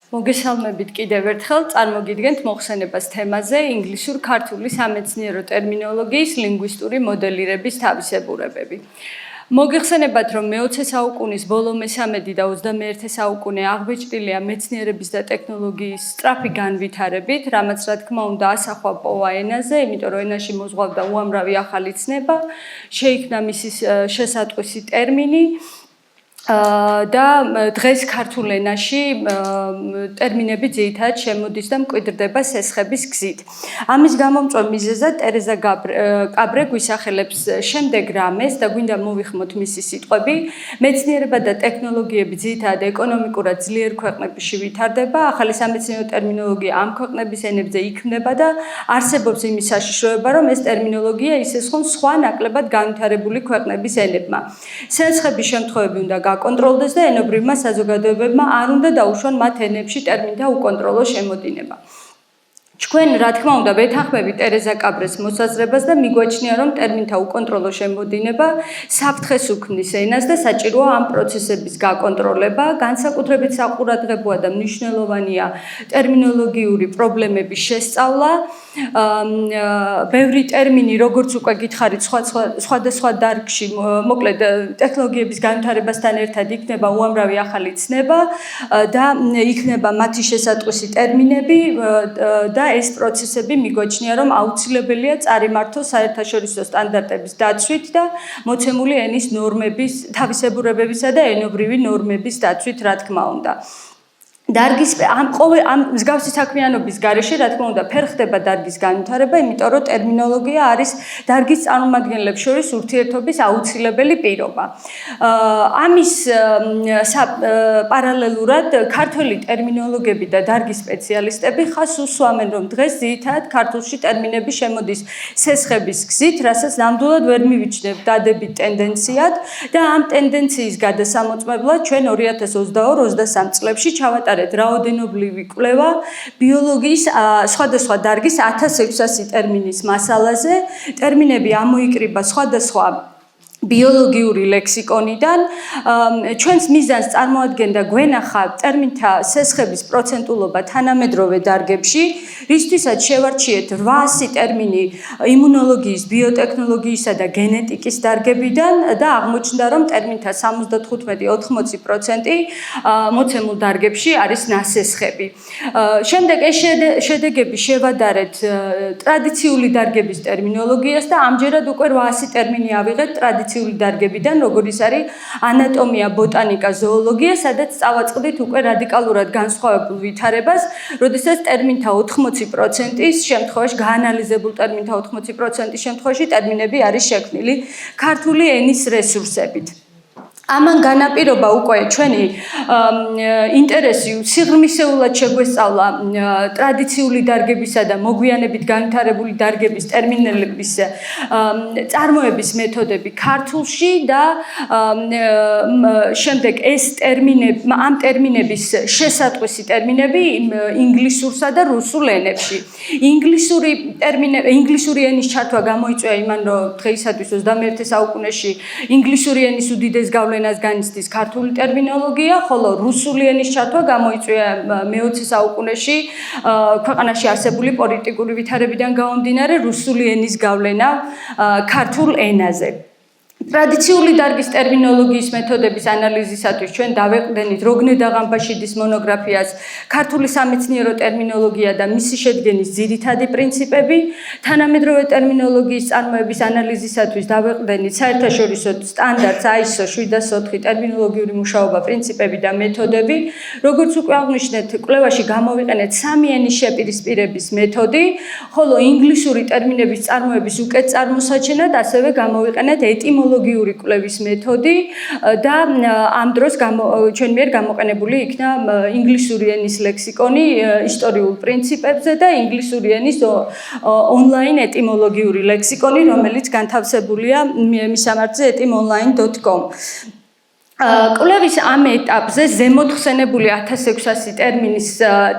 მოგესალმებით კიდევ ერთხელ, წარმოგიდგენთ მოხსენებას თემაზე ინგლისურ-ქართული სამეცნიერო ტერმინოლოგიის ლინგვისტური მოდელირების თავისებურებები. მოგეხსენებათ, რომ მე-20 საუკუნის ბოლო მე-13 და 21 საუკუნე აღბეჭდილია მეცნიერების და ტექნოლოგიის სწრაფი განვითარებით, რამაც რა თქმა უნდა ასახვა პოვა ენაზე, იმიტომ რომ ენაში მოზღვავდა უამრავი ახალი ცნება, შეიქმნა მისი შესატყვისი ტერმინი. და დღეს ქართულ ენაში ტერმინები ძირითადად შემოდის და მკვიდრდება სესხების გზით. ამის გამომწვევ მიზეზად ტერეზა კაბრე გვისახელებს შემდეგ რამეს და გვინდა მოვიხმოთ მისი სიტყვები. მეცნიერება და ტექნოლოგიები ძირითადად ეკონომიკურად ძლიერ ქვეყნებში ვითარდება, ახალი სამეცნიერო ტერმინოლოგია ამ ქვეყნების ენებზე იქმნება და არსებობს იმის საშიშროება, რომ ეს ტერმინოლოგია ისესხონ სხვა ნაკლებად განვითარებული ქვეყნების ენებმა. სესხების შემთხვევები უნდა კონტროლდეს და ენობრივმა საზოგადოებებმა არ უნდა დაუშვან მათ ენებში ტერმინთა უკონტროლო შემოდინება. ჩვენ რა თქმა უნდა ვეთანხმებით ტერეზა კაბრეს მოსაზრებას და მიგვაჩნია რომ ტერმინთა უკონტროლო შემოდინება საფრთხეს უქმნის ენას და საჭიროა ამ პროცესების გაკონტროლება, განსაკუთრებით საყურადღებოა და მნიშვნელოვანია ტერმინოლოგიური პრობლემების შესწავლა. ბევრი ტერმინი, როგორც უკვე გითხარით, სხვადასხვა დარგში, მოკლედ ტექნოლოგიების განვითარებასთან ერთად იქნება უამრავი ახალი ცნება და იქნება მათი შესატყვისი ტერმინები და ეს პროცესები მიგვაჩნია, რომ აუცილებელია წარიმართოს საერთაშორისო სტანდარტების დაცვით და მოცემული ენის ნორმების, თავისებურებებისა და ენობრივი ნორმების დაცვით, რა თქმა უნდა. დარგის ამ მსგავსი საქმიანობის გარეშე, რა თქმა უნდა, ფერხდება დარგის განვითარება, იმიტომ რომ ტერმინოლოგია არის დარგის წარმომადგენლებს შორის ურთიერთობის აუცილებელი პირობა. ამის პარალელურად ქართველი ტერმინოლოგები და დარგის სპეციალისტები ხას უსვამენ, რომ დღეს ძირითადად ქართულში ტერმინები შემოდის სესხების გზით, რასაც ნამდვილად ვერ მივიჩნევთ დადებით ტენდენციად და ამ ტენდენციის გადასამოწმებლად ჩვენ 2022-23 წლებში ჩავატარეთ რაოდენობრივი კვლევა ბიოლოგიის სხვადასხვა დარგის 1600 ტერმინის მასალაზე. ტერმინები ამოიკრიბა სხვადასხვა ბიოლოგიური ლექსიკონიდან. ჩვენს მიზანს წარმოადგენდა გვენახა ტერმინთა სესხების პროცენტულობა თანამედროვე დარგებში, რისთვისაც შევარჩიეთ 800 ტერმინი იმუნოლოგიის, ბიოტექნოლოგიისა და გენეტიკის დარგებიდან და აღმოჩნდა, რომ ტერმინთა 75-80% მოცემულ დარგებში არის ნასესხები. შემდეგ ეს შედეგები შევადარეთ ტრადიციული დარგების ტერმინოლოგიას და ამჯერად უკვე 800 ტერმინი ავიღეთ ტრადიციული დარგებიდან, როგორიც არის ანატომია, ბოტანიკა, ზოოლოგია, სადაც წავაწყდით უკვე რადიკალურად განსხვავებულ ვითარებას, როდესაც ტერმინთა 80%-ის შემთხვევაში, გაანალიზებულ ტერმინთა 80%-ის შემთხვევაში ტერმინები არის შექმნილი ქართული ენის რესურსებით. ამან განაპირობა უკვე ჩვენი ინტერესი სიღრმისეულად შეგვესწავლა ტრადიციული დარგებისა და მოგვიანებით განვითარებული დარგების ტერმინების წარმოების მეთოდები ქართულში და შემდეგ ეს ამ ტერმინების შესატყვისი ტერმინები ინგლისურსა და რუსულ ენებში. ინგლისური ენის ჩართვა გამოიწვია იმან, რომ დღეისათვის 21 საუკუნეში ინგლისური ენის უდიდეს გავლენას განიცდის ქართული ტერმინოლოგია, ხოლო რუსული ენის ჩართვა გამოიწვია მე-20 საუკუნეში ქვეყანაში არსებული პოლიტიკური ვითარებიდან გამომდინარე რუსული ენის გავლენა ქართულ ენაზე. ტრადიციული დარგის ტერმინოლოგიის მეთოდების ანალიზისათვის ჩვენ დავეყრდენით როგნე დაღამბაშიძის მონოგრაფიას ქართული სამეცნიერო ტერმინოლოგია და მისი შედგენის ძირითადი პრინციპები. თანამედროვე ტერმინოლოგიის წარმოების ანალიზისათვის დავეყრდენით საერთაშორისო სტანდარტს ISO 704 ტერმინოლოგიური მუშაობა, პრინციპები და მეთოდები. როგორც უკვე აღვნიშნეთ, კვლევაში გამოვიყენეთ 3 ენის შეპირისპირების მეთოდი, ხოლო ინგლისური ტერმინების წარმოების უკეთ წარმოსაჩენად ასევე გამოვიყენეთ ეტიმოლოგიური კვლევის მეთოდი და ამ დროს ჩვენ მიერ გამოყენებული იქნა ინგლისური ენის ლექსიკონი ისტორიულ პრინციპებზე და ინგლისური ენის ონლაინ ეტიმოლოგიური ლექსიკონი, რომელიც განთავსებულია მისამართზე etymonline.com. კვლევის ამ ეტაპზე ზემოთხსენებული 1600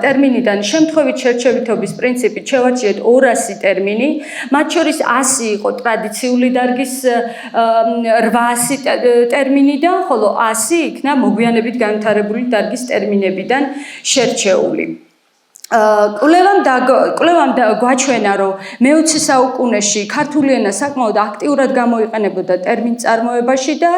ტერმინიდან შემთხვევით შერჩევითობის პრინციპით შევარჩიეთ 200 ტერმინი, მათ შორის 100 იყო ტრადიციული დარგის 800 ტერმინიდან, ხოლო 100 იქნა მოგვიანებით განვითარებული დარგის ტერმინებიდან შერჩეული. კვლევამ გვაჩვენა, რომ მე-20 საუკუნეში ქართული ენა საკმაოდ აქტიურად გამოიყენებოდა ტერმინწარმოებაში და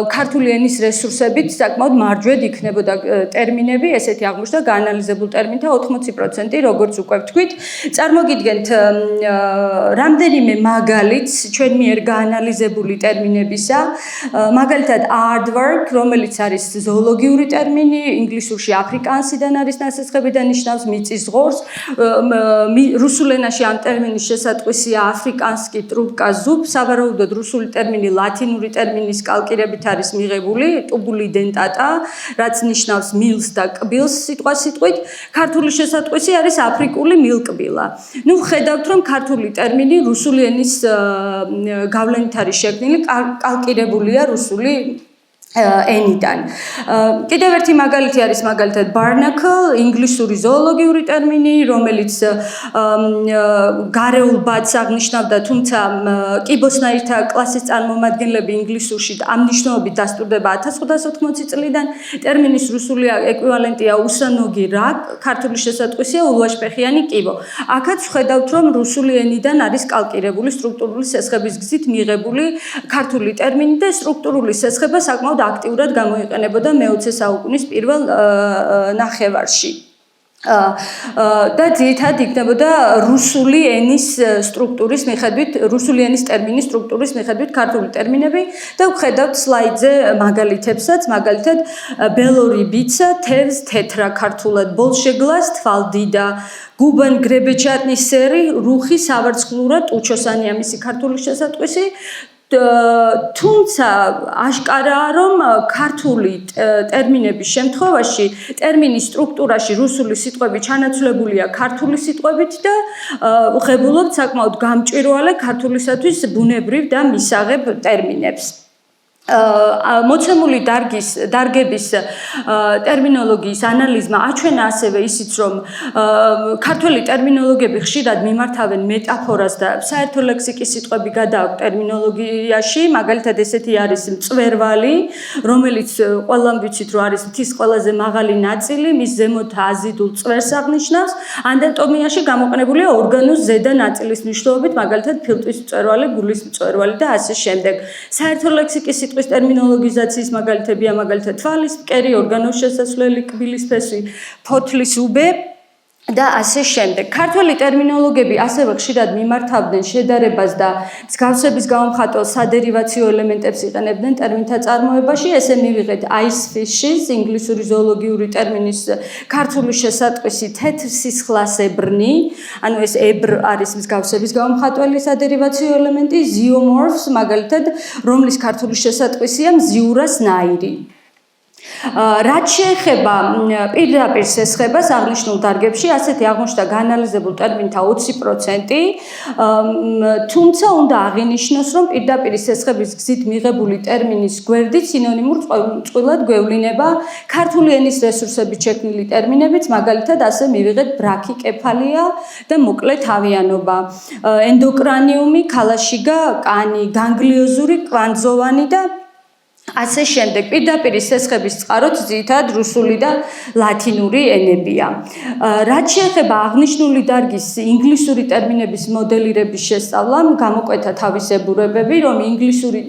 ქართული ენის რესურსებით საკმაოდ მარჯვედ იქნებოდა ტერმინები, ესეთი აღმოჩნდა გაანალიზებულ ტერმინთა 80%, როგორც უკვე ვთქვით. წარმოგიდგენთ რამდენიმე მაგალითს ჩვენ მიერ გაანალიზებული ტერმინებისა, მაგალითად aardvark, რომელიც არის ზოოლოგიური ტერმინი, ინგლისურში აფრიკანსიდან არის ნასესხები და ნიშნავს მიწის ზღორს. რუსულ ენაში ამ ტერმინის შესატყვისია აფრიკანსკი ტრუბკა ზუბ, სავარაუდოდ რუსული ტერმინი ლათინური ტერმინის კალკირებით არის მიღებული, ტუბული დენტატა, რაც ნიშნავს მილს და კბილს სიტყვით. ქართული შესატყვისი არის აფრიკული მილკბილა. ნუ ხედავთ, რომ ქართული ტერმინი რუსული ენის გავლენით არის შექმნილი, კალკირებულია რუსული ენიდან. კიდევ ერთი მაგალითი არის მაგალითად barnacle, ინგლისური ზოოლოგიური ტერმინი, რომელიც გარეულ ბადს აღნიშნავდა, თუმცა კიბოსნაირთა კლასის წარმომადგენლები ინგლისურში ამ მნიშვნელობით დასტურდება 1580 წლიდან. ტერმინის რუსული ეკვივალენტია უსანოგი რა, ქართული შესატყვისია ულვაშფეხიანი კიბო. აქაც ვხედავთ, რომ რუსული ენიდან არის კალკირებული სტრუქტურული სესხების გზით მიღებული ქართული ტერმინი და სტრუქტურული სესხება საკმაოდ აქტიურად გამოიყენებოდა მე-20 საუკუნის პირველ ნახევარში. და ძირითადად იქნებოდა რუსული ენის სტრუქტურის მიხედვით, რუსული ენის ტერმინის სტრუქტურის მიხედვით ქართული ტერმინები და ვხედავთ სლაიდზე მაგალითებსაც, მაგალითად ბელორი ბიცა, თევზ თეთრა ქართულად, ბოლშეგლას თვალდიდა, გუბან გრებეჩატნის სერი, რუხი სავარცხლურა, ტუჩოსანი ამისი ქართული შესატყვისი. თუმცა აშკარაა, რომ ქართული ტერმინების შემთხვევაში ტერმინის სტრუქტურაში რუსული სიტყვები ჩანაცვლებულია ქართული სიტყვებით და ვღებულობთ საკმაოდ გამჭვირვალე ქართულისათვის ბუნებრივ და მისაღებ ტერმინებს. მოცემული დარგების ტერმინოლოგიის ანალიზმა აჩვენა ასევე ისიც, რომ ქართველი ტერმინოლოგები ხშირად მიმართავენ მეტაფორას და საერთო ლექსიკის სიტყვები გადააქვთ ტერმინოლოგიაში, მაგალითად ესეთი არის მწვერვალი, რომელიც ყველამ ვიცით, რომ არის მთის ყველაზე მაღალი ნაწილი, მის ზემოთ აზიდულ წვერს აღნიშნავს. ანატომიაში გამოყენებულია ორგანოს ზედა ნაწილის მნიშვნელობით, მაგალითად ფილტვის მწვერვალი, გულის მწვერვალი და ასე შემდეგ. საერთო ლექსიკის სიტყვის ტერმინოლოგიზაციის მაგალითებია მაგალითად თვალის მკერი, ორგანოს შესასვლელი, კბილის ფესვი, ფოთლის უბე და ასე შემდეგ. ქართველი ტერმინოლოგები ასევე ხშირად მიმართავდნენ შედარებას და მსგავსების გამომხატველ სადერივაციო ელემენტებს იყენებდნენ ტერმინთა წარმოებაში. ესე მივიღეთ ice fishes, ინგლისური ზოოლოგიური ტერმინის ქართული შესატყვისი თეთრსისხლასებრნი, ანუ ეს ებრ არის მსგავსების გამომხატველი სადერივაციო ელემენტი, zoomorphs, მაგალითად, რომლის ქართული შესატყვისია მზიურასნაირი. რაც შეეხება პირდაპირ სესხებას აღნიშნულ დარგებში, ასეთი აღმოჩნდა გაანალიზებულ ტერმინთა 20%, თუმცა უნდა აღინიშნოს, რომ პირდაპირ სესხების გზით მიღებული ტერმინის გვერდით სინონიმურ წყვილად გვევლინება ქართული ენის რესურსებით შექმნილი ტერმინებიც, მაგალითად ასე მივიღეთ ბრაქიკეფალია და მოკლე თავიანობა, ენდოკრანიუმი, ქალაშიგა, კანი, განგლიოზური, კვანძოვანი და ასე შემდეგ. პირდაპირ სესხების წყაროც ძირითადად რუსული და ლათინური ენებია. რაც შეეხება აღნიშნული დარგის ინგლისური ტერმინების მოდელირების შესწავლამ, გამოკვეთა თავისებურებები, რომ ინგლისური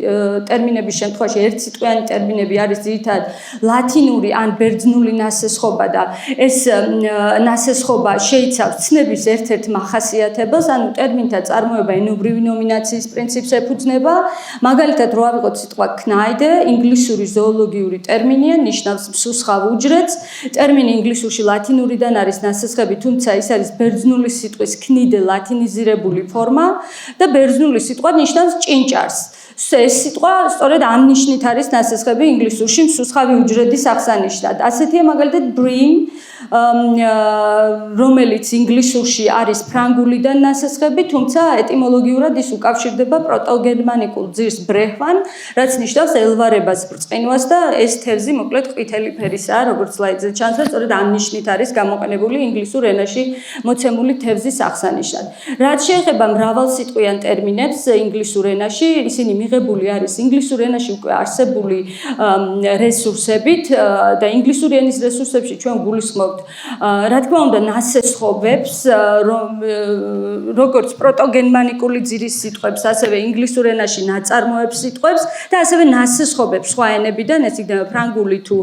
ტერმინების შემთხვევაში ერთსიტყვიანი ტერმინები არის ძირითადად ლათინური ან ბერძნული ნასესხობა და ეს ნასესხობა შეიცავს ცნების ერთ-ერთ მახასიათებელს, ანუ ტერმინთა წარმოება ენობრივი ნომინაციის პრინციპს ეფუძნება. მაგალითად, რო ავიღოთ სიტყვა knide, ინგლისური ზოოლოგიური ტერმინია, ნიშნავს მსუსხავ უჯრედს. ტერმინი ინგლისურში ლათინურიდან არის ნასესხები, თუმცა ის არის ბერძნული სიტყვის knide ლათინიზირებული ფორმა და ბერძნული სიტყვა ნიშნავს ჭინჭარს. ეს სიტყვა სწორედ ამ ნიშნით არის ნასესხები ინგლისურში მსუსხავი უჯრედის აღსანიშნად. ასეთია მაგალითად brim, რომელიც ინგლისურში არის ფრანგულიდან ნასესხები, თუმცა ეტიმოლოგიურად ის უკავშირდება პროტოგერმანიკულ ძირს ბრეხვან, რაც ნიშნავს ელვარებას, ბრწყინვას და ეს თევზი მოკლედ ყვითელი ფერისაა, როგორც სლაიდზე ჩანს და სწორედ ამ ნიშნით არის გამოყენებული ინგლისურ ენაში მოცემული თევზის აღსანიშნად. რაც შეეხება მრავალსიტყვიან ტერმინებს ინგლისურ ენაში, ისინი მიღებული არის ინგლისურ ენაში უკვე არსებული რესურსებით და ინგლისური ენის რესურსებში ჩვენ გულისხმობთ რა თქმა უნდა ნასესხობებს, როგორც პროტოგერმანიკული ძირის სიტყვებს, ასევე ინგლისურ ენაში ნაწარმოებს სიტყვებს და ასევე ნასესხობებს სხვა ენებიდან, ეს იქნება ფრანგული თუ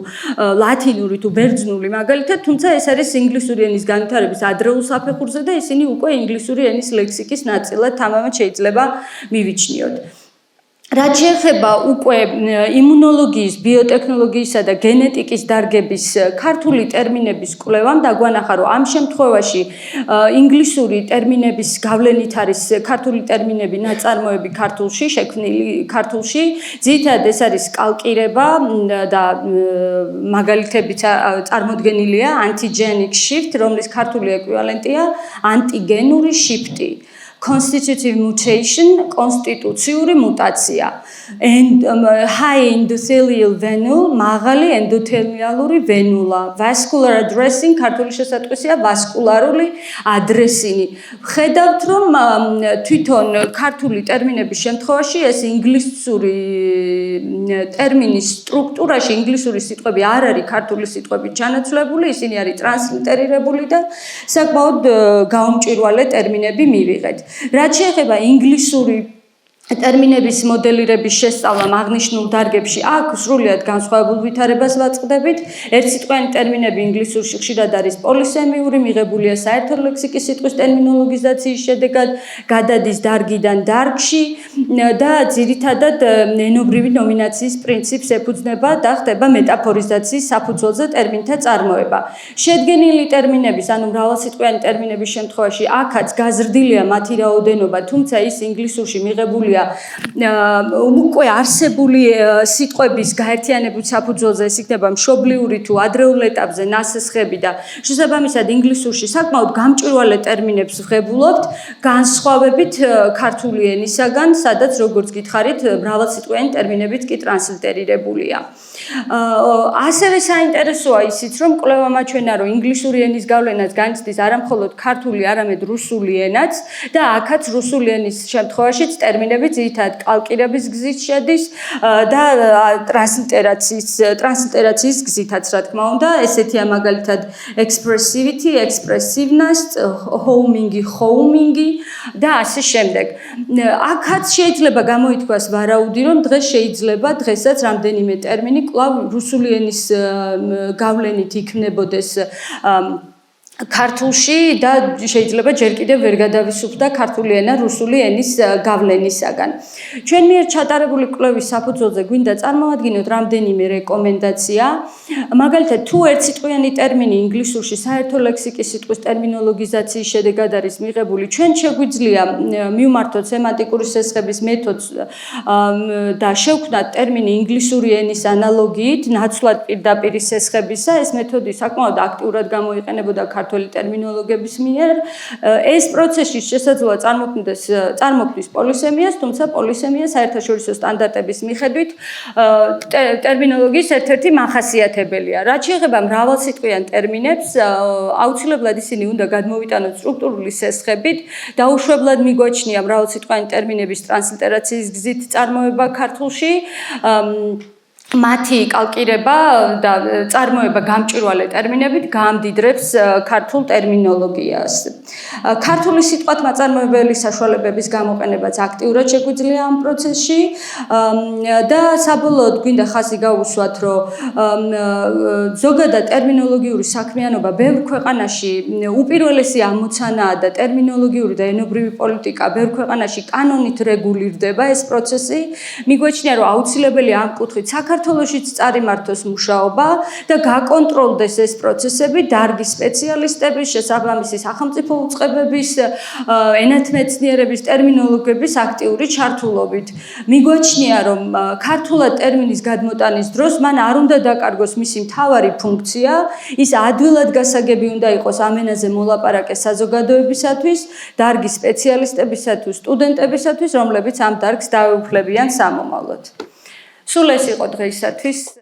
ლათინური თუ ბერძნული მაგალითად, თუმცა ეს არის ინგლისური ენის განვითარების ადრეულ საფეხურზე და ისინი უკვე ინგლისური ენის ლექსიკის ნაწილად თამამად შეიძლება მივიჩნიოთ. რაც შეეხება უკვე იმუნოლოგიის, ბიოტექნოლოგიისა და გენეტიკის დარგების ქართული ტერმინების კვლევამ დაგვანახა, რომ ამ შემთხვევაში ინგლისური ტერმინების გავლენით არის ქართული ტერმინები, ნაწარმოები ქართულში, შექმნილი ქართულში. ძირითადად ეს არის კალკირება და მაგალითებიც წარმოდგენილია antigenic shift, რომლის ქართული ეკვივალენტია ანტიგენური shifti. Constitutive mutation, კონსტიტუციური მუტაცია. High endothelial venule, მაღალი ენდოთელიალური ვენულა. Vascular addressing, ქართული შესატყვისია ვასკულარული ადრესინი. ხედავთ, რომ თვითონ ქართული ტერმინების შემთხვევაში ეს ინგლისური ტერმინის სტრუქტურაში ინგლისური სიტყვები არ არის ქართული სიტყვებით ჩანაცვლებული, ისინი არის ტრანსლიტერირებული და საკმაოდ გაუმჭვირვალე ტერმინები მივიღეთ. რაც შეეხება ინგლისური ტერმინების მოდელირების შესწავლამ აღნიშნულ დარგებში აქ სრულიად განსხვავებულ ვითარებას ვაწყდებით. ერთსიტყვიანი ტერმინები ინგლისურში ხშირად არის პოლისემიური, მიღებულია საერთო ლექსიკის სიტყვის ტერმინოლოგიზაციის შედეგად, გადადის დარგიდან დარგში და ძირითადად ენობრივი ნომინაციის პრინციპს ეფუძნება და ხდება მეტაფორიზაციის საფუძველზე ტერმინთა წარმოება. შედგენილი ტერმინების, ანუ მრავალსიტყვიანი ტერმინების შემთხვევაში აქაც გაზრდილია მათი რაოდენობა, თუმცა ის ინგლისურში მიღებულია უკვე არსებული სიტყვების გაერთიანების საფუძველზე, ეს იქნება მშობლიური თუ ადრეულ ეტაპზე ნასესხები და შესაბამისად ინგლისურში საკმაოდ გამჭვირვალე ტერმინებს ვღებულობთ, განსხვავებით ქართული ენისაგან, სადაც როგორც გითხარით, მრავალსიტყვიანი ტერმინებიც კი ტრანსლიტერირებულია. ასევე საინტერესოა ისიც, რომ კვლევა მაჩვენა, რომ ინგლისური ენის გავლენას განიცდის არა მხოლოდ ქართული, არამედ რუსული ენაც და აქაც რუსული ენის შემთხვევაშიც ტერმინები ძირითადად კალკირების გზით შედის და ტრანსლიტერაციის გზითაც რა თქმა უნდა, ესეთია მაგალითად expressivity, expressiveness, homing და ასე შემდეგ. აქაც შეიძლება გამოითქვას ვარაუდი, რომ დღესაც რამდენიმე ტერმინი კვლავ რუსული ენის გავლენით იქნებოდეს ქართულში და შეიძლება ჯერ კიდევ ვერ გადავისუფლდა ქართული ენა რუსული ენის გავლენისაგან. ჩვენ მიერ ჩატარებული კვლევის საფუძველზე გვინდა წარმოვადგინოთ რამდენიმე რეკომენდაცია. მაგალითად, თუ ერთსიტყვიანი ტერმინი ინგლისურში საერთო ლექსიკის სიტყვის ტერმინოლოგიზაციის შედეგად არის მიღებული, ჩვენ შეგვიძლია მივმართოთ სემანტიკური სესხების მეთოდს და შევქმნათ ტერმინი ინგლისური ენის ანალოგიით, ნაცვლად პირდაპირ სესხებისა. ეს მეთოდი საკმაოდ აქტიურად გამოიყენებოდა ქართული ტერმინოლოგების მიერ. ეს პროცესი შესაძლოა წარმოქმნის პოლისემიას, თუმცა პოლისემია საერთაშორისო სტანდარტების მიხედვით ტერმინოლოგიის ერთ-ერთი მახასიათებელია. რაც შეეხება მრავალსიტყვიან ტერმინებს, აუცილებლად ისინი უნდა გადმოვიტანოთ სტრუქტურული სესხებით, დაუშვებლად მიგვაჩნია მრავალსიტყვიანი ტერმინების ტრანსლიტერაციის გზით წარმოება ქართულში. მათი კალკირება და წარმოება გამჭვირვალე ტერმინებით გაამდიდრებს ქართულ ტერმინოლოგიას. ქართული სიტყვათმაწარმოებელი საშუალებების გამოყენებაც აქტიურად შეგვიძლია ამ პროცესში და საბოლოოდ გვინდა ხაზი გავუსვათ, რომ ზოგადად ტერმინოლოგიური საქმიანობა ბევრ ქვეყანაში უპირველესი ამოცანაა და ტერმინოლოგიური და ენობრივი პოლიტიკა ბევრ ქვეყანაში კანონით რეგულირდება ეს პროცესი. მიგვაჩნია, რომ აუცილებელი ამ კუთხით საქართველოს საქართველოშიც წარიმართოს მუშაობა და გაკონტროლდეს ეს პროცესები დარგის სპეციალისტების, შესაბამისი სახელმწიფო უწყებების, ენათმეცნიერების, ტერმინოლოგების აქტიური ჩართულობით. მიგვაჩნია, რომ ქართულად ტერმინის გადმოტანის დროს მან არ უნდა დაკარგოს მისი მთავარი ფუნქცია, ის ადვილად გასაგები უნდა იყოს ამ ენაზე მოლაპარაკეს საზოგადოებისათვის, დარგის სპეციალისტებისა თუ სტუდენტებისათვის, რომლებიც ამ დარგს დაეუფლებიან სამომავლოდ. სულ ეს იყო დღეისათვის.